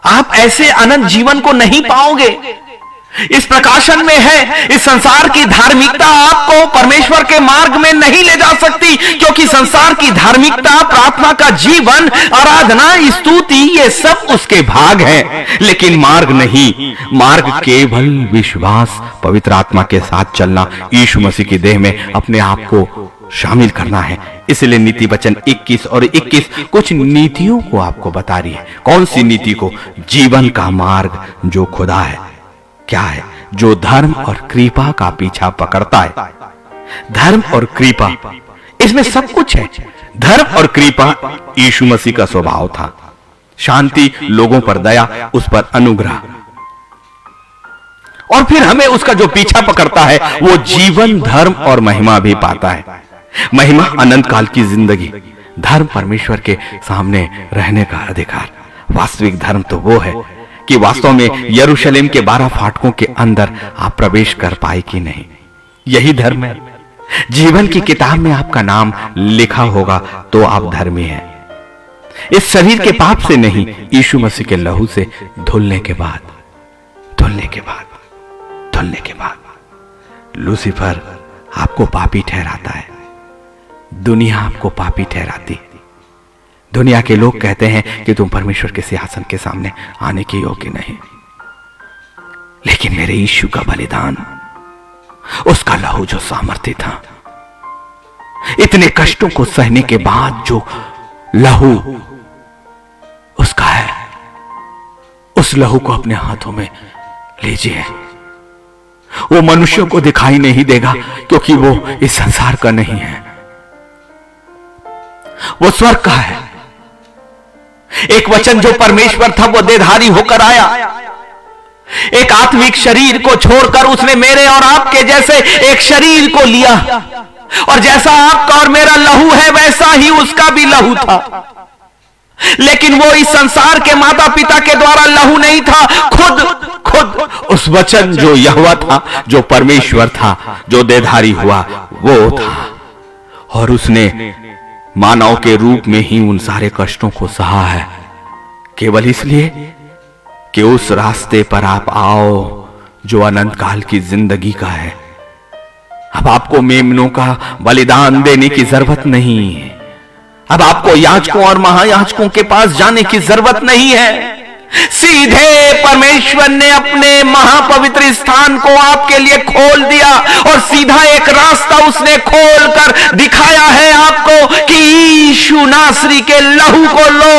आप ऐसे अनंत जीवन को नहीं पाओगे। इस प्रकाशन में है, इस संसार की धार्मिकता आपको परमेश्वर के मार्ग में नहीं ले जा सकती, क्योंकि संसार की धार्मिकता, प्रार्थना का जीवन, आराधना, स्तुति, ये सब उसके भाग हैं, लेकिन मार्ग नहीं। मार्ग केवल विश्वास, पवित्र आत्मा के साथ चलना, यीशु मसीह की देह में अपने आप को शामिल करना है। इसलिए नीति वचन 21 और 21 कुछ नीतियों को आपको बता रही है। कौन सी नीति को? जीवन का मार्ग जो खुदा है। क्या है? जो धर्म और कृपा का पीछा पकड़ता है। धर्म और कृपा, इसमें सब कुछ है। धर्म और कृपा यीशु मसीह का स्वभाव था। शांति, लोगों पर दया, उस पर अनुग्रह, और फिर हमें उसका जो पीछा पकड़ता है वो जीवन, धर्म और महिमा भी पाता है। महिमा अनंत काल की जिंदगी, धर्म परमेश्वर के सामने रहने का अधिकार। वास्तविक धर्म तो वो है कि वास्तव में यरूशलेम के 12 फाटकों के अंदर आप प्रवेश कर पाए कि नहीं। यही धर्म है। जीवन की किताब में आपका नाम लिखा होगा तो आप धर्मी हैं। इस शरीर के पाप से नहीं, यीशु मसीह के लहू से धुलने के बाद लूसीफर आपको पापी ठहराता है, दुनिया आपको पापी ठहराती है। दुनिया के लोग कहते हैं कि तुम परमेश्वर के सिंहासन के सामने आने के योग्य नहीं, लेकिन मेरे यीशु का बलिदान, उसका लहू जो सामर्थ्य था, इतने कष्टों को सहने के बाद जो लहू उसका है, उस लहू को अपने हाथों में लीजिए। वो मनुष्यों को दिखाई नहीं देगा, क्योंकि वो इस संसार का नहीं है। वो स्वर्ग का है। एक वचन जो परमेश्वर था वो देहधारी होकर आया। एक आत्मिक शरीर को छोड़कर उसने मेरे और आपके जैसे एक शरीर को लिया, और जैसा आपका और मेरा लहू है वैसा ही उसका भी लहू था। लेकिन वो इस संसार के माता पिता के द्वारा लहू नहीं था, खुद उस वचन जो यहोवा था, जो परमेश्वर था, जो देहधारी हुआ वो था। और उसने मानव के रूप में ही उन सारे कष्टों को सहा है, केवल इसलिए कि उस रास्ते पर आप आओ जो अनंत काल की जिंदगी का है। अब आपको मेमनों का बलिदान देने की जरूरत नहीं है। अब आपको याजकों और महायाजकों के पास जाने की जरूरत नहीं है। सीधे परमेश्वर ने अपने महापवित्र स्थान को आपके लिए खोल दिया, और सीधा एक रास्ता उसने खोलकर दिखाया है आपको कि यीशु नासरी के लहू को लो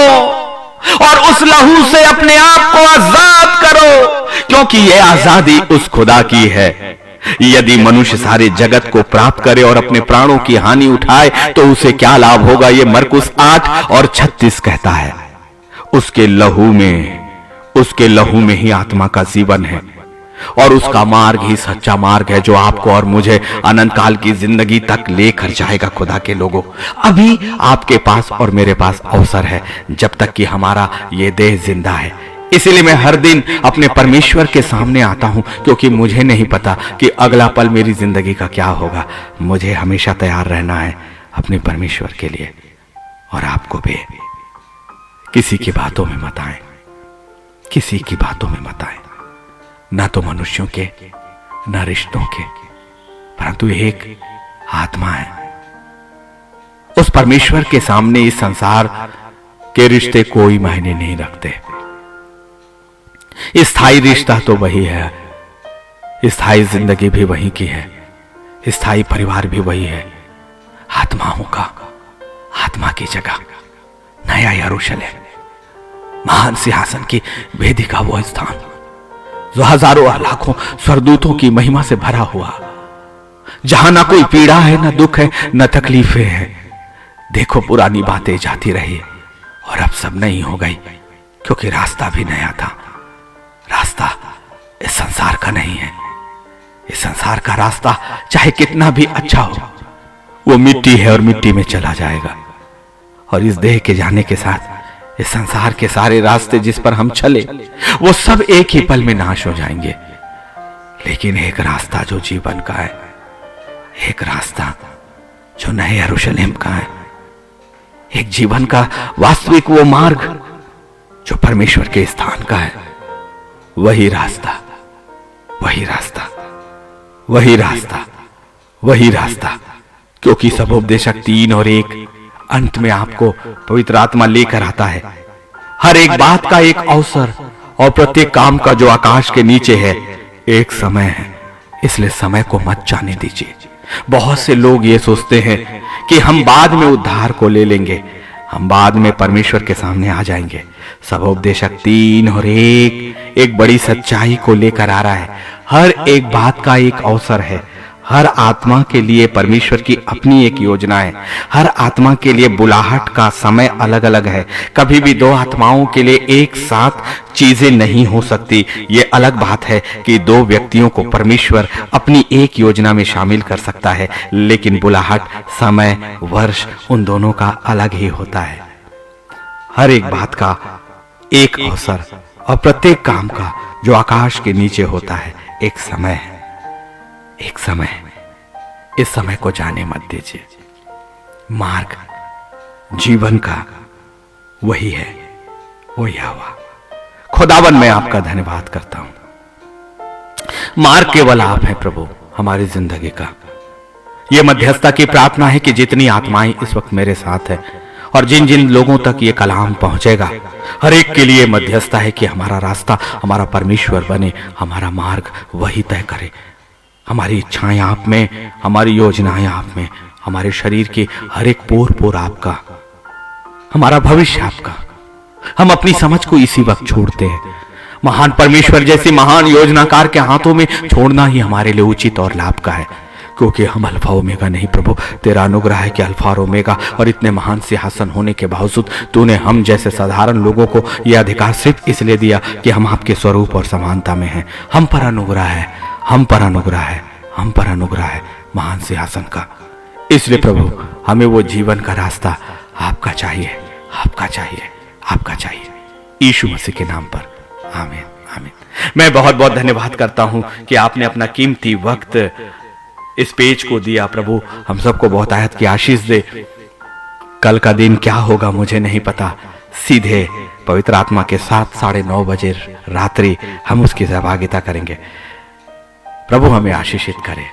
और उस लहू से अपने आप को आजाद करो, क्योंकि यह आजादी उस खुदा की है। यदि मनुष्य सारे जगत को प्राप्त करे और अपने प्राणों की हानि उठाए तो उसे क्या लाभ होगा? ये मरकुस 8:36 कहता है। उसके लहू में ही आत्मा का जीवन है, और उसका मार्ग ही सच्चा मार्ग है जो आपको और मुझे अनंत काल की जिंदगी तक लेकर जाएगा। खुदा के लोगों, अभी आपके पास और मेरे पास अवसर है जब तक कि हमारा ये देह जिंदा है। इसीलिए मैं हर दिन अपने परमेश्वर के सामने आता हूं, क्योंकि मुझे नहीं पता कि अगला पल मेरी जिंदगी का क्या होगा। मुझे हमेशा तैयार रहना है अपने परमेश्वर के लिए। और आपको भी किसी की बातों में मत आए, किसी की बातों में मत आए, ना तो मनुष्यों के, ना रिश्तों के, परंतु एक आत्मा है। उस परमेश्वर के सामने इस संसार के रिश्ते कोई मायने नहीं रखते। स्थायी रिश्ता तो वही है, स्थायी जिंदगी भी वही की है, स्थायी परिवार भी वही है। आत्माओं का, आत्मा की जगह नया यरूशलेम, महान सिंहासन की वेदी का वो स्थान जो हजारों लाखों स्वर्गदूतों की महिमा से भरा हुआ, जहां ना कोई पीड़ा है, ना दुख है, ना तकलीफें हैं। देखो, पुरानी बातें जाती रही और अब सब नई हो गई, क्योंकि रास्ता भी नया था। रास्ता इस संसार का नहीं है। इस संसार का रास्ता चाहे कितना भी अच्छा हो, वो मिट्टी है और मिट्टी में चला जाएगा। और इस देह के जाने के साथ इस संसार के सारे रास्ते जिस पर हम चले वो सब एक ही पल में नाश हो जाएंगे। लेकिन एक रास्ता जो जीवन का है, एक रास्ता जो नए यरूशलेम का है, एक जीवन का वास्तविक वो मार्ग जो परमेश्वर के स्थान का है, वही रास्ता, वही रास्ता, वही रास्ता, वही रास्ता। क्योंकि सबोपदेशक 3 और 1 अंत में आपको पवित्र आत्मा लेकर आता है। हर एक बात का एक अवसर, और प्रत्येक काम का जो आकाश के नीचे है एक समय है, इसलिए समय को मत जाने दीजिए। बहुत से लोग ये सोचते हैं कि हम बाद में उद्धार को ले लेंगे, हम बाद में परमेश्वर के सामने आ जाएंगे। सबोपदेशक 3 और 1 एक बड़ी सच्चाई को लेकर आ रहा है। हर एक बात का एक अवसर है। हर आत्मा के लिए परमेश्वर की अपनी एक योजना है। हर आत्मा के लिए बुलाहट का समय अलग अलग है। कभी भी 2 आत्माओं के लिए एक साथ चीजें नहीं हो सकती। ये अलग बात है कि 2 व्यक्तियों को परमेश्वर अपनी एक योजना में शामिल कर सकता है, लेकिन बुलाहट, समय, वर्ष उन दोनों का अलग ही होता है। हर एक बात का एक अवसर, और प्रत्येक काम का जो आकाश के नीचे होता है एक समय है, एक समय। इस समय को जाने मत दीजिए। मार्ग जीवन का वही है, वो यहोवा। खुदावन, मैं आपका धन्यवाद करता हूं। मार्ग केवल आप हैं प्रभु हमारी जिंदगी का। यह मध्यस्थता की प्रार्थना है कि जितनी आत्माएं इस वक्त मेरे साथ है और जिन जिन लोगों तक ये कलाम पहुंचेगा, हर एक के लिए मध्यस्थता है कि हमारा रास्ता, हमारा परमेश्वर बने, हमारा मार्ग वही तय करे। हमारी इच्छाएं आप में, हमारी योजनाएं आप में, हमारे शरीर की हर एक पोर आपका, हमारा भविष्य आपका। हम अपनी समझ को इसी वक्त छोड़ते हैं। महान परमेश्वर जैसे महान योजनाकार के हाथों में छोड़ना ही हमारे लिए उचित और लाभ का है, क्योंकि हम अल्फा ओमेगा नहीं प्रभु, तेरा अनुग्रह है कि अल्फा और ओमेगा, और इतने महान सिंहासन होने के बावजूद तूने हम जैसे साधारण लोगों को यह अधिकार सिर्फ इसलिए दिया कि हम आपके स्वरूप और समानता में हैं। हम पर अनुग्रह है, हम पर अनुग्रह है, हम पर अनुग्रह है महान सिंहासन का। इसलिए प्रभु हमें वो जीवन का रास्ता आपका चाहिए, आपका चाहिए, आपका चाहिए, यीशु मसीह के नाम पर, आमीन, आमीन। मैं बहुत बहुत धन्यवाद करता हूं कि आपने अपना कीमती वक्त इस पेज को दिया। प्रभु हम सबको बहुत आयत की आशीष दे। कल का दिन क्या होगा मुझे नहीं पता, सीधे पवित्र आत्मा के साथ 9:30 बजे रात्रि हम उसकी सहभागिता करेंगे। प्रभु हमें आशीषित करे।